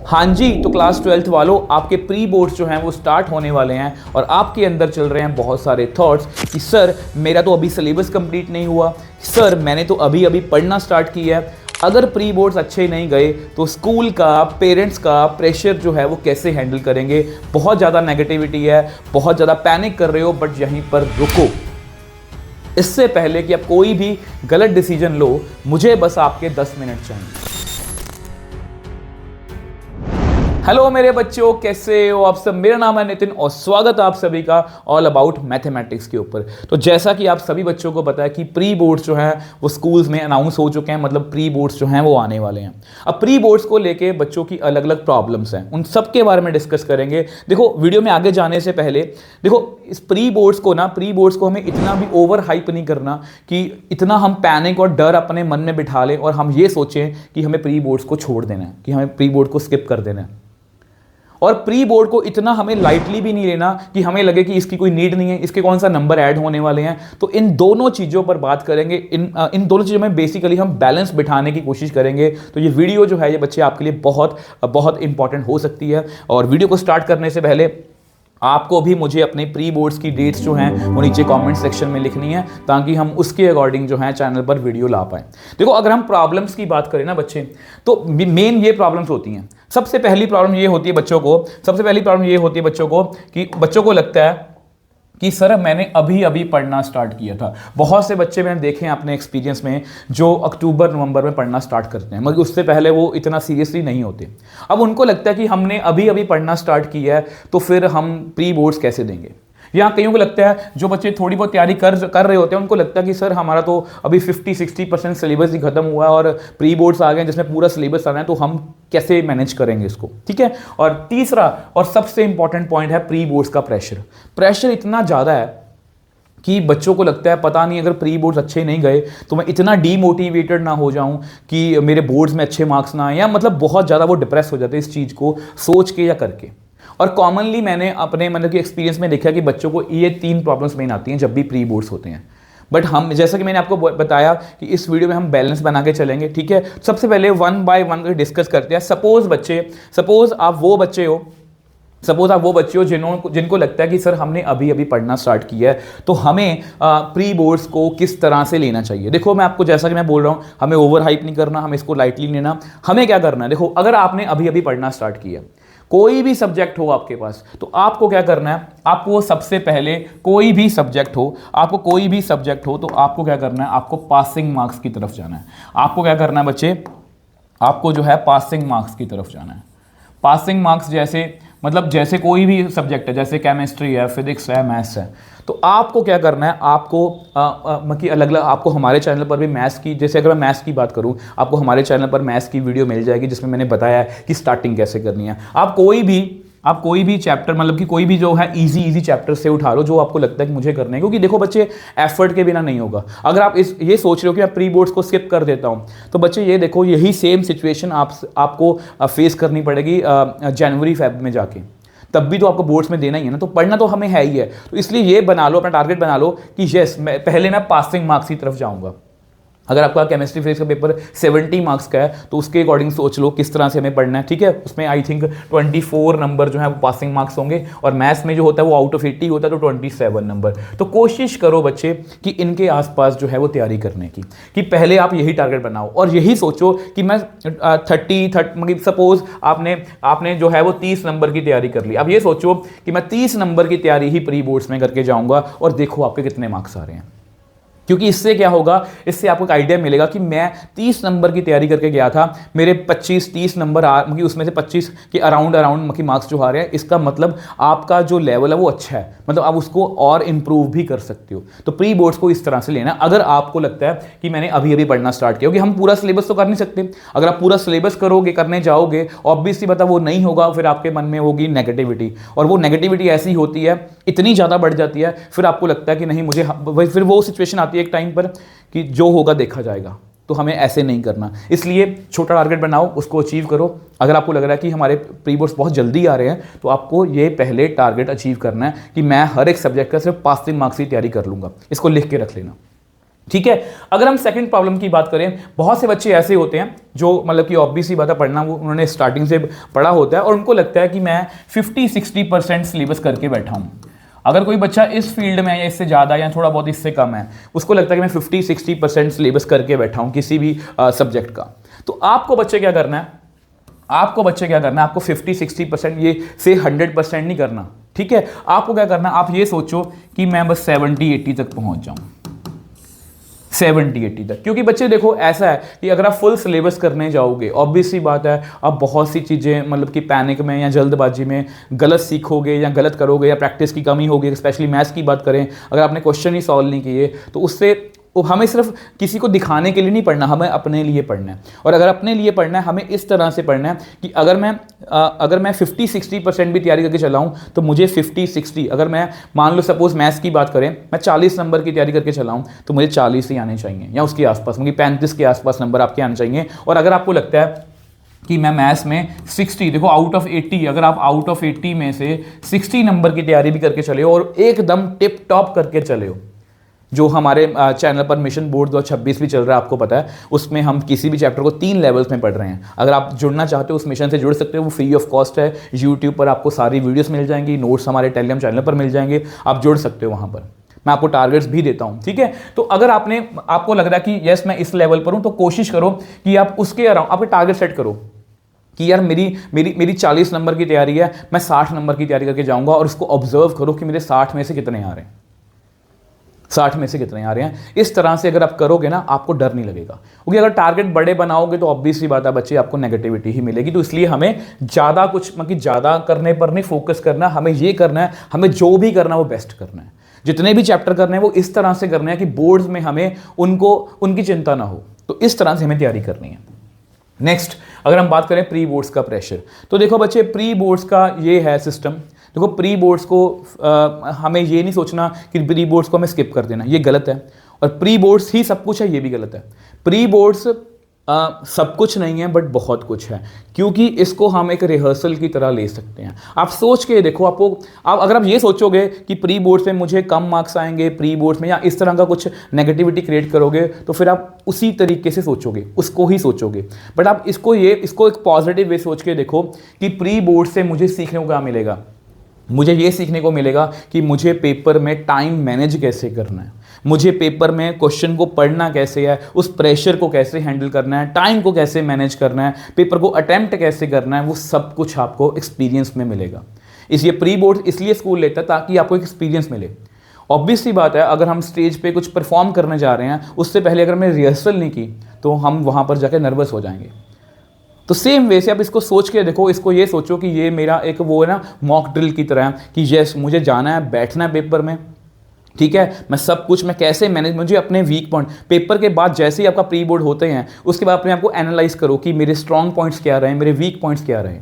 हाँ जी, तो class 12th वालों, आपके प्री बोर्ड्स जो हैं वो स्टार्ट होने वाले हैं और आपके अंदर चल रहे हैं बहुत सारे थॉट्स कि सर मेरा तो अभी सिलेबस कंप्लीट नहीं हुआ, सर मैंने तो अभी अभी पढ़ना स्टार्ट किया है। अगर प्री बोर्ड्स अच्छे नहीं गए तो स्कूल का, पेरेंट्स का प्रेशर जो है वो कैसे हैंडल करेंगे। बहुत ज़्यादा नेगेटिविटी है, बहुत ज़्यादा पैनिक कर रहे हो, बट यहीं पर रुको। इससे पहले कि आप कोई भी गलत डिसीजन लो, मुझे बस आपके 10 मिनट चाहिए। हेलो मेरे बच्चों, कैसे हो आप सब। मेरा नाम है नितिन और स्वागत है आप सभी का ऑल अबाउट मैथमेटिक्स के ऊपर। तो जैसा कि आप सभी बच्चों को पता है कि प्री बोर्ड्स जो हैं वो स्कूल्स में अनाउंस हो चुके हैं, मतलब प्री बोर्ड्स जो हैं वो आने वाले हैं। अब प्री बोर्ड्स को लेके बच्चों की अलग अलग प्रॉब्लम्स हैं, उन सब के बारे में डिस्कस करेंगे। देखो, वीडियो में आगे जाने से पहले देखो, इस प्री बोर्ड्स को हमें इतना भी ओवर हाइप नहीं करना कि इतना हम पैनिक और डर अपने मन में बिठा लें और हम ये सोचें कि हमें प्री बोर्ड्स को छोड़ देना है, कि हमें प्री बोर्ड को स्किप कर देना है। और प्री बोर्ड को इतना हमें लाइटली भी नहीं लेना कि हमें लगे कि इसकी कोई नीड नहीं है, इसके कौन सा नंबर ऐड होने वाले हैं। तो इन दोनों चीज़ों पर बात करेंगे। इन दोनों चीज़ों में बेसिकली हम बैलेंस बिठाने की कोशिश करेंगे। तो ये वीडियो जो है ये बच्चे आपके लिए बहुत बहुत इंपॉर्टेंट हो सकती है। और वीडियो को स्टार्ट करने से पहले आपको भी मुझे अपने प्री बोर्ड्स की डेट्स जो हैं वो नीचे कमेंट सेक्शन में लिखनी है, ताकि हम उसके अकॉर्डिंग जो है चैनल पर वीडियो ला पाएँ। देखो, अगर हम प्रॉब्लम्स की बात करें ना बच्चे, तो मेन ये प्रॉब्लम्स होती हैं। सबसे पहली प्रॉब्लम ये होती है बच्चों को कि बच्चों को लगता है कि सर मैंने अभी अभी पढ़ना स्टार्ट किया था। बहुत से बच्चे मैंने देखे हैं अपने एक्सपीरियंस में जो अक्टूबर नवंबर में पढ़ना स्टार्ट करते हैं, मगर उससे पहले वो इतना सीरियसली नहीं होते। अब उनको लगता है कि हमने अभी अभी पढ़ना स्टार्ट किया है तो फिर हम प्री बोर्ड्स कैसे देंगे। या कईयों को लगता है, जो बच्चे थोड़ी बहुत तैयारी कर रहे होते हैं, उनको लगता है कि सर हमारा तो अभी 50-60% सिलेबस ही खत्म हुआ है और प्री बोर्ड्स आ गए जिसमें पूरा सिलेबस आना है, तो हम कैसे मैनेज करेंगे इसको। ठीक है। और तीसरा और सबसे इंपॉर्टेंट पॉइंट है प्री बोर्ड्स का प्रेशर इतना ज़्यादा है कि बच्चों को लगता है पता नहीं अगर प्री बोर्ड्स अच्छे नहीं गए तो मैं इतना डीमोटिवेटेड ना हो जाऊं कि मेरे बोर्ड्स में अच्छे मार्क्स ना आए, या मतलब बहुत ज़्यादा वो डिप्रेस हो जाते हैं इस चीज़ को सोच के या करके। और कॉमनली मैंने अपने मतलब कि एक्सपीरियंस में देखा कि बच्चों को ये 3 प्रॉब्लम्स मेन आती हैं जब भी प्री बोर्ड्स होते हैं। बट हम, जैसा कि मैंने आपको बताया कि इस वीडियो में हम बैलेंस बना के चलेंगे। ठीक है। सबसे पहले 1 बाय 1 डिस्कस करते हैं। सपोज आप वो बच्चे हो जिनको लगता है कि सर हमने अभी अभी पढ़ना स्टार्ट किया है, तो हमें प्री बोर्ड्स को किस तरह से लेना चाहिए। देखो, मैं आपको जैसा कि मैं बोल रहा हूँ, हमें ओवर हाइप नहीं करना, हमें इसको लाइटली लेना। हमें क्या करना है, देखो, अगर आपने अभी अभी पढ़ना स्टार्ट किया, कोई भी सब्जेक्ट हो आपके पास, तो आपको क्या करना है, आपको सबसे पहले कोई भी सब्जेक्ट हो तो आपको क्या करना है, आपको पासिंग मार्क्स की तरफ जाना है। आपको क्या करना है बच्चे, आपको जो है पासिंग मार्क्स की तरफ जाना है। पासिंग मार्क्स जैसे कोई भी सब्जेक्ट है, जैसे केमिस्ट्री है, फिजिक्स है, मैथ्स है, तो आपको क्या करना है, आपको मतलब अलग अलग, आपको हमारे चैनल पर भी मैथ्स की, जैसे अगर मैं मैथ्स की बात करूं, आपको हमारे चैनल पर मैथ्स की वीडियो मिल जाएगी जिसमें मैंने बताया है कि स्टार्टिंग कैसे करनी है। आप कोई भी चैप्टर, मतलब कि कोई भी जो है इजी चैप्टर से उठा लो जो आपको लगता है कि मुझे करना है, क्योंकि देखो बच्चे, एफर्ट के बिना नहीं होगा। अगर आप ये सोच रहे हो कि मैं प्री बोर्ड्स को स्किप कर देता हूं, तो बच्चे ये देखो, यही सेम सिचुएशन आपको फेस करनी पड़ेगी जनवरी फेब में जाके। तब भी तो आपको बोर्ड्स में देना ही है ना, तो पढ़ना तो हमें है ही है। तो इसलिए ये बना लो, अपना टारगेट बना लो कि यस, पहले मैं पासिंग मार्क्स की तरफ जाऊंगा। अगर आपका केमिस्ट्री फिजिक्स का पेपर 70 मार्क्स का है तो उसके अकॉर्डिंग सोच लो किस तरह से हमें पढ़ना है। ठीक है। उसमें आई थिंक 24 नंबर जो है वो पासिंग मार्क्स होंगे, और मैथ्स में जो होता है वो आउट ऑफ 80 होता है, तो 27 नंबर। तो कोशिश करो बच्चे कि इनके आसपास जो है वो तैयारी करने की, कि पहले आप यही टारगेट बनाओ और यही सोचो कि मैं 30 मतलब सपोज आपने जो है वो 30 नंबर की तैयारी कर ली। अब ये सोचो कि मैं 30 नंबर की तैयारी ही प्री बोर्ड्स में करके जाऊंगा, और देखो आपके कितने मार्क्स आ रहे हैं। क्योंकि इससे क्या होगा, इससे आपको एक आइडिया मिलेगा कि मैं 30 नंबर की तैयारी करके गया था, मेरे 25-30 नंबर मतलब उसमें से 25 के अराउंड मतलब मार्क्स जो आ रहे हैं, इसका मतलब आपका जो लेवल है वो अच्छा है, मतलब आप उसको और इंप्रूव भी कर सकते हो। तो प्री बोर्ड्स को इस तरह से लेना अगर आपको लगता है कि मैंने अभी अभी पढ़ना स्टार्ट किया, क्योंकि हम पूरा सिलेबस तो कर नहीं सकते। अगर आप पूरा सिलेबस करने जाओगे, ऑब्वियसली बता वो नहीं होगा, फिर आपके मन में होगी नेगेटिविटी, और वो नेगेटिविटी ऐसी होती है, इतनी ज़्यादा बढ़ जाती है, फिर आपको लगता है कि नहीं मुझे, फिर वो सिचुएशन आती है एक टाइम पर कि जो होगा देखा जाएगा। तो हमें ऐसे नहीं करना, इसलिए छोटा टारगेट बनाओ, उसको अचीव करो। अगर आपको लग रहा है कि हमारे प्री बोर्ड्स बहुत जल्दी आ रहे हैं, तो आपको ये पहले टारगेट अचीव करना है कि मैं हर एक सब्जेक्ट का सिर्फ पासिंग मार्क्स की तैयारी कर लूंगा। इसको लिख के रख लेना। ठीक है। अगर हम सेकंड प्रॉब्लम की बात करें, बहुत से बच्चे ऐसे होते हैं जो मतलब कि ऑब्वियसली बात है पढ़ना वो उन्होंने स्टार्टिंग से पढ़ा होता है और उनको लगता है कि मैं 50-60% सिलेबस करके बैठा हूं। अगर कोई बच्चा इस फील्ड में है या इससे ज़्यादा या थोड़ा बहुत इससे कम है, उसको लगता है कि मैं 50-60% सिलेबस करके बैठा हूं किसी भी सब्जेक्ट का। तो आपको बच्चे क्या करना है, आपको 50-60% ये से 100% नहीं करना। ठीक है, आपको क्या करना, आप ये सोचो कि मैं बस 70-80 तक पहुंच जाऊं, 70-80 तक। क्योंकि बच्चे देखो ऐसा है कि अगर आप फुल सिलेबस करने जाओगे, ऑब्वियसली बात है आप बहुत सी चीज़ें मतलब कि पैनिक में या जल्दबाजी में गलत सीखोगे या गलत करोगे या प्रैक्टिस की कमी होगी। स्पेशली मैथ्स की बात करें, अगर आपने क्वेश्चन ही सॉल्व नहीं किए तो उससे हमें सिर्फ किसी को दिखाने के लिए नहीं पढ़ना, हमें अपने लिए पढ़ना है। और अगर अपने लिए पढ़ना है हमें इस तरह से पढ़ना है कि अगर मैं 50-60% भी तैयारी करके चलाऊं तो मुझे 50-60, अगर मैं मान लो सपोज मैथ्स की बात करें, मैं 40 नंबर की तैयारी करके चलाऊं तो मुझे 40 ही आने चाहिए या उसके आसपास, मुझे 35 के आसपास नंबर आपके आने चाहिए। और अगर आपको लगता है कि मैं मैथ्स में 60, देखो आउट ऑफ 80, अगर आप आउट ऑफ 80 में से 60 नंबर की तैयारी भी करके चले हो और एकदम टिप टॉप करके चले हो, जो हमारे चैनल पर मिशन बोर्ड 2026 भी चल रहा है, आपको पता है, उसमें हम किसी भी चैप्टर को 3 लेवल्स में पढ़ रहे हैं। अगर आप जुड़ना चाहते हो उस मिशन से जुड़ सकते हो, वो फ्री ऑफ कॉस्ट है। यूट्यूब पर आपको सारी वीडियोस मिल जाएंगी, नोट्स हमारे टेलीग्राम चैनल पर मिल जाएंगे, आप जुड़ सकते हो वहाँ पर। मैं आपको टारगेट्स भी देता हूँ। ठीक है, तो अगर आपको लग रहा है कि यस मैं इस लेवल पर हूँ, तो कोशिश करो कि आप उसके अराउंड आपके टारगेट सेट करो कि यार मेरी 40 नंबर की तैयारी है, मैं 60 नंबर की तैयारी करके जाऊँगा। और इसको ऑब्जर्व करो कि मेरे 60 में से कितने आ रहे हैं, 60 में से कितने आ रहे हैं। इस तरह से अगर आप करोगे ना, आपको डर नहीं लगेगा। क्योंकि अगर टारगेट बड़े बनाओगे तो ऑब्वियसली बात है बच्चे, आपको नेगेटिविटी ही मिलेगी। तो इसलिए हमें ज़्यादा कुछ मतलब ज़्यादा करने पर नहीं फोकस करना, हमें ये करना है, हमें जो भी करना है वो बेस्ट करना है। जितने भी चैप्टर करने हैं वो इस तरह से करने हैं कि बोर्ड्स में हमें उनकी चिंता ना हो। तो इस तरह से हमें तैयारी करनी है। नेक्स्ट, अगर हम बात करें प्री बोर्ड्स का प्रेशर, तो देखो बच्चे प्री बोर्ड्स का ये है सिस्टम। देखो प्री बोर्ड्स को हमें ये नहीं सोचना कि प्री बोर्ड्स को हमें स्किप कर देना, ये गलत है। और प्री बोर्ड्स ही सब कुछ है, ये भी गलत है। प्री बोर्ड्स सब कुछ नहीं है बट बहुत कुछ है, क्योंकि इसको हम एक रिहर्सल की तरह ले सकते हैं। आप सोच के देखो, आप अगर आप ये सोचोगे कि प्री बोर्ड्स में मुझे कम मार्क्स आएंगे, प्री बोर्ड्स में या इस तरह का कुछ नेगेटिविटी क्रिएट करोगे, तो फिर आप उसी तरीके से सोचोगे, उसको ही सोचोगे। बट आप इसको एक पॉजिटिव वे सोच के देखो कि प्री बोर्ड से मुझे सीखने को क्या मिलेगा। मुझे ये सीखने को मिलेगा कि मुझे पेपर में टाइम मैनेज कैसे करना है, मुझे पेपर में क्वेश्चन को पढ़ना कैसे है, उस प्रेशर को कैसे हैंडल करना है, टाइम को कैसे मैनेज करना है, पेपर को अटेम्प्ट कैसे करना है, वो सब कुछ आपको एक्सपीरियंस में मिलेगा। इसलिए प्री बोर्ड इसलिए स्कूल लेता है ताकि आपको एक एक्सपीरियंस मिले। ऑब्वियसली बात है, अगर हम स्टेज पे कुछ परफॉर्म करने जा रहे हैं, उससे पहले अगर हमने रिहर्सल नहीं की तो हम वहाँ पर जाकर नर्वस हो जाएंगे। तो सेम वे से आप इसको सोच के देखो, इसको ये सोचो कि ये मेरा एक वो है ना मॉक ड्रिल की तरह है कि यस मुझे जाना है, बैठना है पेपर में, ठीक है, मैं सब कुछ मैं कैसे मैनेज, मुझे अपने वीक पॉइंट पेपर के बाद जैसे ही आपका प्री बोर्ड होते हैं उसके बाद अपने आपको एनालाइज करो कि मेरे स्ट्रॉन्ग पॉइंट्स क्या रहे, मेरे वीक पॉइंट्स क्या रहे।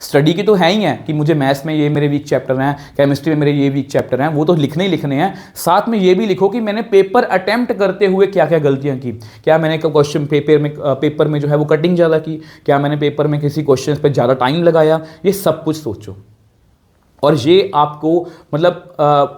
स्टडी की तो है ही है कि मुझे मैथ्स में ये मेरे वीक चैप्टर हैं, केमिस्ट्री में मेरे ये वीक चैप्टर हैं, वो तो लिखने ही लिखने हैं। साथ में ये भी लिखो कि मैंने पेपर अटेम्प्ट करते हुए क्या क्या गलतियां की, क्या मैंने क्वेश्चन पेपर में जो है वो कटिंग ज़्यादा की, क्या मैंने पेपर में किसी क्वेश्चन पर ज़्यादा टाइम लगाया, ये सब कुछ सोचो। और ये आपको मतलब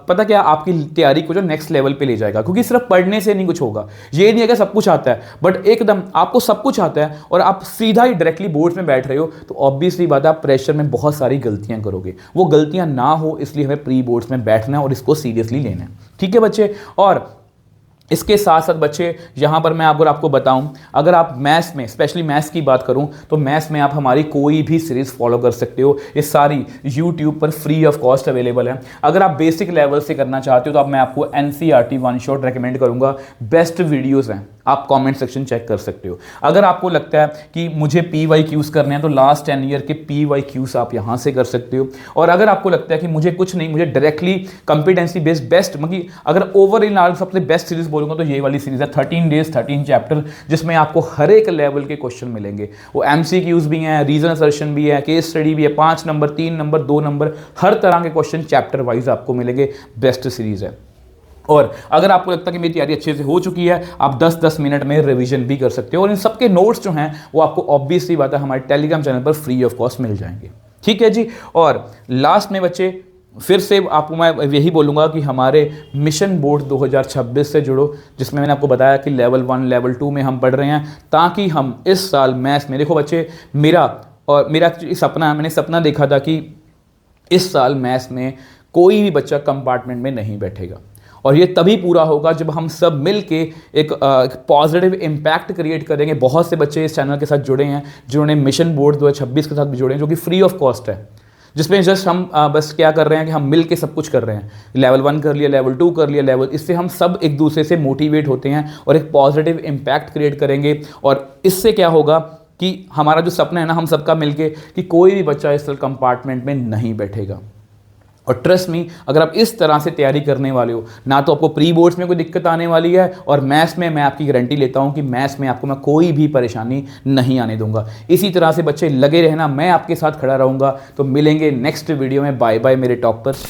पता क्या, आपकी तैयारी को जो नेक्स्ट लेवल पे ले जाएगा। क्योंकि सिर्फ पढ़ने से नहीं कुछ होगा, ये नहीं है कि सब कुछ आता है, बट एकदम आपको सब कुछ आता है और आप सीधा ही डायरेक्टली बोर्ड में बैठ रहे हो, तो ऑब्वियसली बात है आप प्रेशर में बहुत सारी गलतियां करोगे। वो गलतियां ना हो इसलिए हमें प्री बोर्ड्स में बैठना है और इसको सीरियसली लेना है। ठीक है बच्चे, और इसके साथ साथ बच्चे यहाँ पर मैं आपको बताऊं, अगर आप मैथ्स में, स्पेशली मैथ्स की बात करूं, तो मैथ्स में आप हमारी कोई भी सीरीज़ फॉलो कर सकते हो। ये सारी यूट्यूब पर फ्री ऑफ कॉस्ट अवेलेबल है। अगर आप बेसिक लेवल से करना चाहते हो तो अब मैं आपको NCERT वन शॉट रेकमेंड करूंगा। बेस्ट वीडियोज़ हैं, आप कमेंट सेक्शन चेक कर सकते हो। अगर आपको लगता है कि मुझे PYQs करने हैं तो लास्ट 10 ईयर के PYQs आप यहाँ से कर सकते हो। और अगर आपको लगता है कि मुझे कुछ नहीं, मुझे डायरेक्टली कॉम्पिटेंसी बेस्ड बेस्ट, मतलब अगर ओवरऑल सबसे बेस्ट सीरीज बोलूँगा तो ये वाली सीरीज है 13 डेज 13 चैप्टर, जिसमें आपको हर एक लेवल के क्वेश्चन मिलेंगे। वो MCQs भी हैं, रीजन असर्शन भी है, केस स्टडी भी है, 5 नंबर 3 नंबर 2 नंबर, हर तरह के क्वेश्चन चैप्टर वाइज आपको मिलेंगे। बेस्ट सीरीज है। और अगर आपको लगता है कि मेरी तैयारी अच्छे से हो चुकी है, आप 10-10 मिनट में रिवीजन भी कर सकते हो। और इन सबके नोट्स जो हैं वो आपको ऑब्वियसली बात है हमारे टेलीग्राम चैनल पर फ्री ऑफ कॉस्ट मिल जाएंगे। ठीक है जी। और लास्ट में बच्चे फिर से आपको मैं यही बोलूँगा कि हमारे मिशन बोर्ड 2026 से जुड़ो, जिसमें मैंने आपको बताया कि लेवल 1 लेवल 2 में हम पढ़ रहे हैं, ताकि हम इस साल मैथ्स में, देखो बच्चे, मेरा सपना है, मैंने सपना देखा था कि इस साल मैथ्स में कोई भी बच्चा कंपार्टमेंट में नहीं बैठेगा, और ये तभी पूरा होगा जब हम सब मिल के एक पॉजिटिव इम्पैक्ट क्रिएट करेंगे। बहुत से बच्चे इस चैनल के साथ जुड़े हैं जिन्होंने मिशन बोर्ड 2026 के साथ भी जुड़े हैं, जो कि फ्री ऑफ कॉस्ट है, जिसमें जस्ट हम बस क्या कर रहे हैं कि हम मिल के सब कुछ कर रहे हैं। लेवल 1 कर लिया, लेवल 2 कर लिया, इससे हम सब एक दूसरे से मोटिवेट होते हैं और एक पॉजिटिव इम्पैक्ट क्रिएट करेंगे। और इससे क्या होगा कि हमारा जो सपना है ना, हम सबका मिलके, कि कोई भी बच्चा इस साल कंपार्टमेंट में नहीं बैठेगा। और ट्रस्ट मी, अगर आप इस तरह से तैयारी करने वाले हो ना, तो आपको प्री बोर्ड्स में कोई दिक्कत आने वाली है, और मैथ्स में मैं आपकी गारंटी लेता हूं कि मैथ्स में आपको मैं कोई भी परेशानी नहीं आने दूंगा। इसी तरह से बच्चे लगे रहना, मैं आपके साथ खड़ा रहूंगा। तो मिलेंगे नेक्स्ट वीडियो में। बाय बाय मेरे टॉपर्स।